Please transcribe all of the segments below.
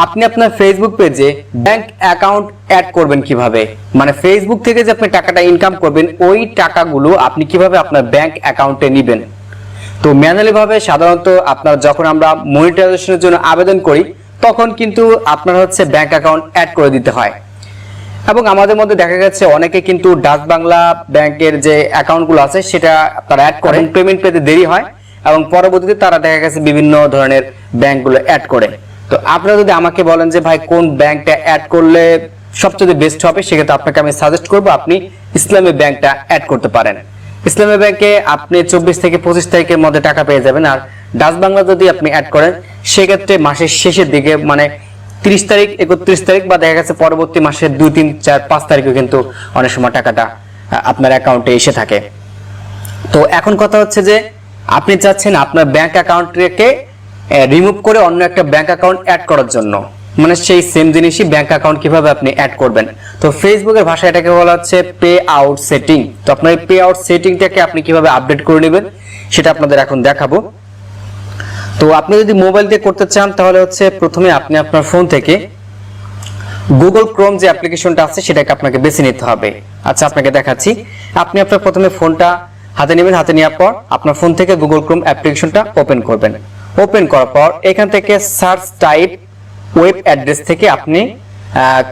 আপনি আপনার ফেসবুক পেজে ব্যাংক অ্যাকাউন্ট অ্যাড করবেন কিভাবে, মানে ফেসবুক থেকে যে আপনি টাকাটা ইনকাম করবেন ওই টাকাগুলো আপনি কিভাবে আপনার ব্যাংক অ্যাকাউন্টে নেবেন। তো ম্যানুয়ালি ভাবে সাধারণত আপনার যখন আমরা মনিটাইজেশনের জন্য আবেদন করি তখন কিন্তু আপনার হচ্ছে ব্যাংক অ্যাকাউন্ট অ্যাড করে দিতে হয়, এবং আমাদের মধ্যে দেখা গেছে অনেকে কিন্তু ডাচ বাংলা ব্যাংকের যে অ্যাকাউন্টগুলো আছে সেটা তারা অ্যাড করে, পেমেন্ট পেতে দেরি হয় এবং পরবর্তীতে তারা দেখা গেছে বিভিন্ন ধরনের ব্যাংকগুলো অ্যাড করে। তো আপনারা যদি আমাকে বলেন যে ভাই কোন ব্যাংকটা অ্যাড করলে সবচেয়ে বেস্ট হবে, সেক্ষেত্রে আপনাকে আমি সাজেস্ট করব আপনি ইসলামী ব্যাংকটা অ্যাড করতে পারেন। ইসলামী ব্যাংকে আপনি 24 থেকে 25 তারিখের মধ্যে টাকা পেয়ে যাবেন। আর ডাচ বাংলা যদি আপনি অ্যাড করেন সেক্ষেত্রে মাসের শেষের দিকে মানে 30 তারিখ 31 তারিখ বা দেখা গেছে পরবর্তী মাসের 2 3 4 5 তারিখে কিন্তু অনেক সময় টাকাটা আপনার অ্যাকাউন্টে এসে থাকে। তো এখন কথা হচ্ছে যে আপনি চাচ্ছেন আপনার ব্যাংক অ্যাকাউন্টকে রিমুভ করে অন্য একটা ব্যাংক অ্যাকাউন্ট অ্যাড করার জন্য, মানে সেই সেম জিনিসই ব্যাংক অ্যাকাউন্ট কিভাবে আপনি অ্যাড করবেন। তো ফেসবুকের ভাষায় এটাকে বলা হচ্ছে পে আউট সেটিং। তো আপনার এই পে আউট সেটিংটাকে আপনি কিভাবে আপডেট করে নেবেন সেটা আপনাদের এখন দেখাবো। তো আপনি যদি মোবাইল দিয়ে করতে চান তাহলে হচ্ছে প্রথমে আপনি আপনার ফোন থেকে গুগল ক্রোম যে অ্যাপ্লিকেশনটা আছে সেটাকে আপনাকে বেছে নিতে হবে। আচ্ছা আপনাকে দেখাচ্ছি। আপনি আপনার প্রথমে ফোনটা হাতে নেবেন, হাতে নেওয়ার পর আপনার ফোন থেকে গুগল ক্রোম অ্যাপ্লিকেশনটা ওপেন করবেন। ওপেন করার পর এখান থেকে সার্চ টাইপ ওয়েব অ্যাড্রেস থেকে আপনি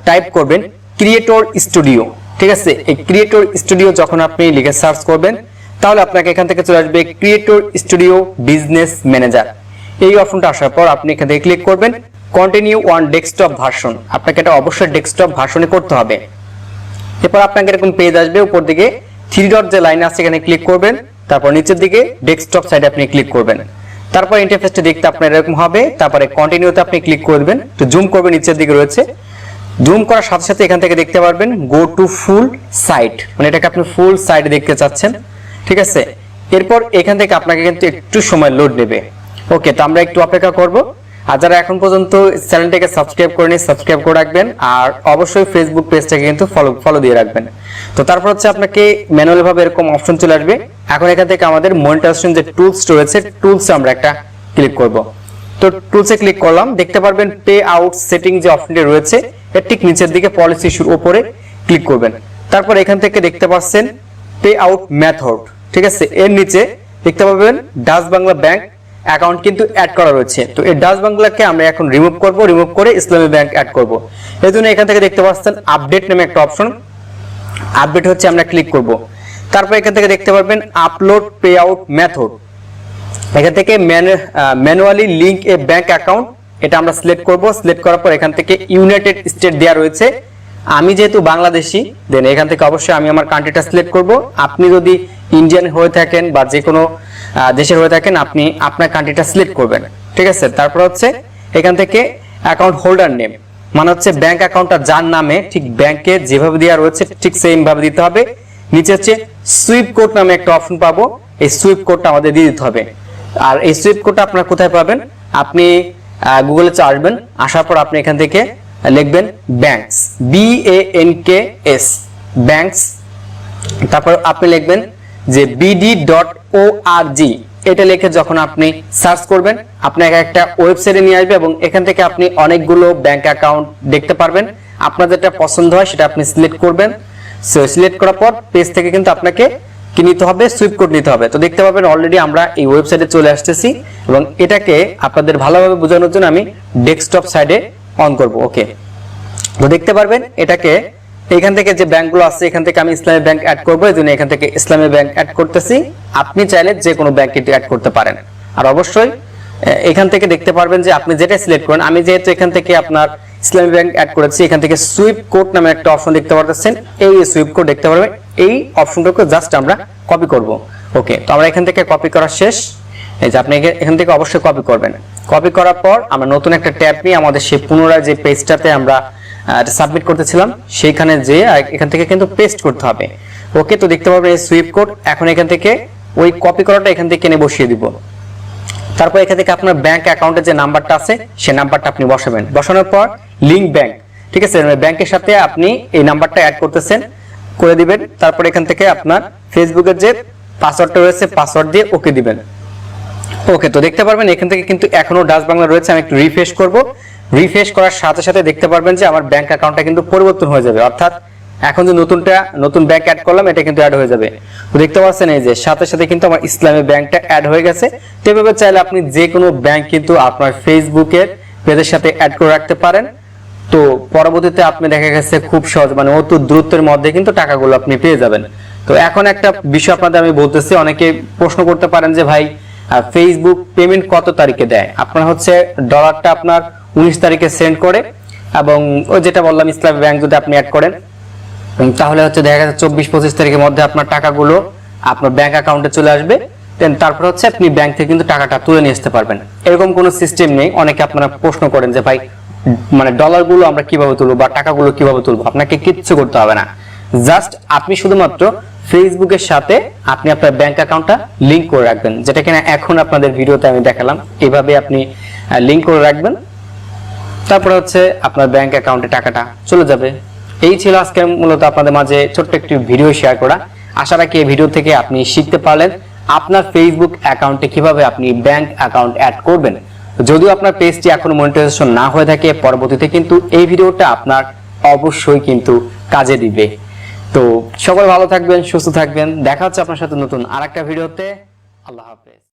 টাইপ করবেন ক্রিয়েটর স্টুডিও। ঠিক আছে, এই ক্রিয়েটর স্টুডিও যখন আপনি লিখে সার্চ করবেন তাহলে আপনাকে এখান থেকে চলে আসবে ক্রিয়েটর স্টুডিও বিজনেস ম্যানেজার। এই অপশনটা আসার পর আপনি এখান থেকে ক্লিক করবেন কন্টিনিউ অন ডেস্কটপ ভার্সন। আপনাকে এটা অবশ্যই ডেস্কটপ ভার্সনে করতে হবে। এরপর আপনাকে এরকম পেজ আসবে, উপর দিকে 3 ডট যে লাইন আছে এখানে ক্লিক করবেন, তারপর নিচের দিকে ডেস্কটপ সাইডে আপনি ক্লিক করবেন। তারপর ইন্টারফেসটা দেখতে আপনার এরকম হবে। তারপরে কন্টিনিউতে আপনি ক্লিক করবেন, তো জুম করবেন, নিচের দিকে রয়েছে। জুম করার সাথে সাথে এখান থেকে দেখতে পারবেন গো টু ফুল সাইট, মানে এটাকে আপনি ফুল সাইট দেখতে চাচ্ছেন। ঠিক আছে, এরপর এখান থেকে আপনাকে কিন্তু একটু সময় লোড নেবে। ওকে, তো আমরা একটু অপেক্ষা করব। আর যারা এখন পর্যন্ত চ্যানেলটাকে সাবস্ক্রাইব করেনি সাবস্ক্রাইব করে রাখবেন, আর অবশ্যই ফেসবুক পেজটাকে কিন্তু ফলো দিয়ে রাখবেন। তো তারপর হচ্ছে আপনাকে ম্যানুয়ালি ভাবে এরকম অপশন চলে আসবে। এখন এখান থেকে আমাদের মনিটাইজেশন যে টুলস রয়েছে টুলসে আমরা একটা ক্লিক করব। তো টুলসে ক্লিক করলাম, দেখতে পারবেন পে আউট সেটিং যে অপশনটি রয়েছে এর ঠিক নিচের দিকে পলিসি ইস্যুর উপরে ক্লিক করবেন। তারপর এখান থেকে দেখতে পাচ্ছেন পে আউট মেথড। ঠিক আছে, এর নিচে দেখতে পাবেন ডাচ বাংলা ব্যাংক অ্যাকাউন্ট কিন্তু অ্যাড করা রয়েছে। তো এই ডাচ বাংলাকে আমরা এখন রিমুভ করব, রিমুভ করে ইসলামী ব্যাংক অ্যাড করব। এই জন্য এখান থেকে দেখতে পাচ্ছেন আপডেট নামে একটা অপশন, আপডেট হচ্ছে আমরা ক্লিক করব। তারপর এখান থেকে দেখতে পারবেন আপলোড পে আউট মেথড। এখান থেকে ম্যানুয়ালি লিংক এ ব্যাংক অ্যাকাউন্ট, এটা আমরা সিলেক্ট করব। সিলেক্ট করার পর এখান থেকে ইউনাইটেড স্টেট দেওয়া রয়েছে, আমি যেহেতু বাংলাদেশি দেন এখান থেকে অবশ্যই আমি আমার কান্ট্রিটা সিলেক্ট করব। আপনি যদি ইন্ডিয়ান হয়ে থাকেন বা যে কোনো দেশের হয়ে থাকেন আপনি আপনার কান্ট্রিটা সিলেক্ট করবেন। ঠিক আছে, তারপর হচ্ছে এখান থেকে অ্যাকাউন্ট হোল্ডার নেম, মানে হচ্ছে ব্যাংক অ্যাকাউন্টটা যার নামে ঠিক ব্যাংকে যেভাবে দেওয়া রয়েছে ঠিক সেম ভাবে দিতে হবে। নিচে হচ্ছে সুইফট কোড নামে একটা অপশন পাবো, এই সুইফট কোডটা আমাদের দিয়ে দিতে হবে। আর এই সুইফট কোডটা আপনারা কোথায় পাবেন, আপনি গুগলে আসবেন, আসার পর আপনি এখান থেকে লিখবেন ব্যাংকস BANKS ব্যাংকস, তারপর আপনি লিখবেন যে bd.org। এটা লিখে যখন আপনি সার্চ করবেন আপনাকে একটা ওয়েবসাইটে নিয়ে আসবে এবং এখান থেকে আপনি অনেকগুলো ব্যাংক অ্যাকাউন্ট দেখতে পারবেন। আপনার যেটা পছন্দ হয় সেটা আপনি সিলেক্ট করবেন। সো সিলেক্ট করার পর পেজ থেকে কিন্তু আপনাকে কি নিতে হবে, সুইফট কোড নিতে হবে। তো দেখতে পাবেন অলরেডি আমরা এই ওয়েবসাইটে চলে আসতেছি এবং এটাকে আপনাদের ভালোভাবে বোঝানোর জন্য আমি ডেস্কটপ সাইডে অন করব। ওকে, তো দেখতে পারবেন এটাকে এখান থেকে যে ব্যাংকগুলো আছে এখান থেকে আমি ইসলামী ব্যাংক অ্যাড করবো, এই জন্য এখান থেকে ইসলামী ব্যাংক অ্যাড করতেছি। আপনি চাইলে যে কোনো ব্যাংক কিন্তু অ্যাড করতে পারেন। আর অবশ্যই এখান থেকে দেখতে পারবেন যে আপনি যেটা সিলেক্ট করেন, আমি যেহেতু এখান থেকে আপনার ইসলামী ব্যাংক অ্যাড করেছি, এখান থেকে সুইফট কোড নামে একটা অপশন দেখতে পাচ্ছেন, এই সুইফট কোড দেখতে পারবেন, এই অপশনটাকে জাস্ট আমরা কপি করব। ওকে, তো আমরা এখান থেকে কপি করা শেষ। এই যে আপনি এখান থেকে অবশ্যই কপি করবেন। কপি করার পর আমরা নতুন একটা ট্যাব নিয়ে আমাদের সেই পুনরায় যে পেজটাতে আমরা সাবমিট করতেছিলাম সেইখানে যে এখান থেকে কিন্তু পেস্ট করতে হবে। ওকে, তো দেখতে পাবেন এই সুইফট কোড। এখন এখান থেকে ওই কপি করাটা এখান থেকে এনে বসিয়ে দিব। তারপর এখান থেকে আপনার ব্যাংক অ্যাকাউন্টের যে নাম্বারটা আছে সেই নাম্বারটা আপনি বসাবেন। বসানোর পর লিংক ব্যাংক, ঠিক আছে, ব্যাংকের সাথে আপনি এই নাম্বারটা অ্যাড করতেছেন করে দিবেন। তারপর এখান থেকে আপনার ফেসবুকের যে পাসওয়ার্ডটা রয়েছে পাসওয়ার্ড দিয়ে ওকে দিবেন। ওকে, তো দেখতে পারবেন এখান থেকে কিন্তু এখনো ডাচ বাংলা রয়েছে। আমি একটু রিফ্রেশ করব। রিফ্রেশ করার সাথে সাথে দেখতে পারবেন যে আমার ব্যাংক অ্যাকাউন্টটা কিন্তু পরিবর্তন হয়ে যাবে, অর্থাৎ এখন যে নতুন ব্যাংক অ্যাড করলাম এটা কিন্তু অ্যাড হয়ে যাবে। তো দেখতে পাচ্ছেন এই যে সাথে সাথে কিন্তু আমার ইসলামী ব্যাংকটা অ্যাড হয়ে গেছে। তো এভাবে চাইলে আপনি যে কোনো ব্যাংক কিন্তু আপনার ফেসবুকের পেজের সাথে অ্যাড করে রাখতে পারেন। তো পরবর্তীতে আপনি দেখা গেছে খুব সহজ মানে অত দ্রুতের মধ্যে কিন্তু টাকাগুলো আপনি পেয়ে যাবেন। তো এখন একটা বিষয় আপনাদের আমি বলতেছি, অনেকে প্রশ্ন করতে পারেন যে ভাই ফেসবুক পেমেন্ট কত তারিখে দেয়? আপনার হচ্ছে ডলারটা আপনার 19 তারিখে সেন্ড করে, এবং ওই যেটা বললাম ইসলামী ব্যাংক যদি আপনি অ্যাড করেন তাহলে হচ্ছে দেখা যাচ্ছে 24-25 তারিখের মধ্যে আপনার টাকাগুলো আপনার ব্যাংক অ্যাকাউন্টে চলে আসবে। দেন তারপর হচ্ছে আপনি ব্যাংক থেকে কিন্তু টাকাটা তুলে নিয়ে আসতে পারবেন। এরকম কোনো সিস্টেম নেই। অনেকে আপনারা প্রশ্ন করেন যে ভাই মানে ডলারগুলো আমরা কিভাবে তুলবো বা টাকাগুলো কিভাবে তুলবো? আপনাকে কিচ্ছু করতে হবে না, জাস্ট আপনি শুধুমাত্র ফেসবুকের সাথে আপনি আপনার ব্যাংক অ্যাকাউন্টটা লিংক করে রাখবেন, যেটা কিনা এখন আপনাদের ভিডিওতে আমি দেখালাম। এইভাবে আপনি লিংক করে রাখবেন, তারপরে হচ্ছে আপনার ব্যাংক অ্যাকাউন্টে টাকাটা চলে যাবে। এই ছিল আজকে মূলত আপনাদের মাঝে ছোট্ট একটি ভিডিও শেয়ার করা। আশা রাখি এই ভিডিও থেকে আপনি শিখতে পারলেন আপনার ফেসবুক অ্যাকাউন্টে কিভাবে আপনি ব্যাংক অ্যাকাউন্ট অ্যাড করবেন। যদিও আপনার পেজটি এখনো মনিটাইজেশন না হয়ে থাকে, পরবর্তীতে কিন্তু এই ভিডিওটা আপনার অবশ্যই কিন্তু কাজে দিবে। তো সকলে ভালো থাকবেন, সুস্থ থাকবেন, দেখা হচ্ছে আপনার সাথে নতুন আরেকটা ভিডিওতে। আল্লাহ হাফেজ।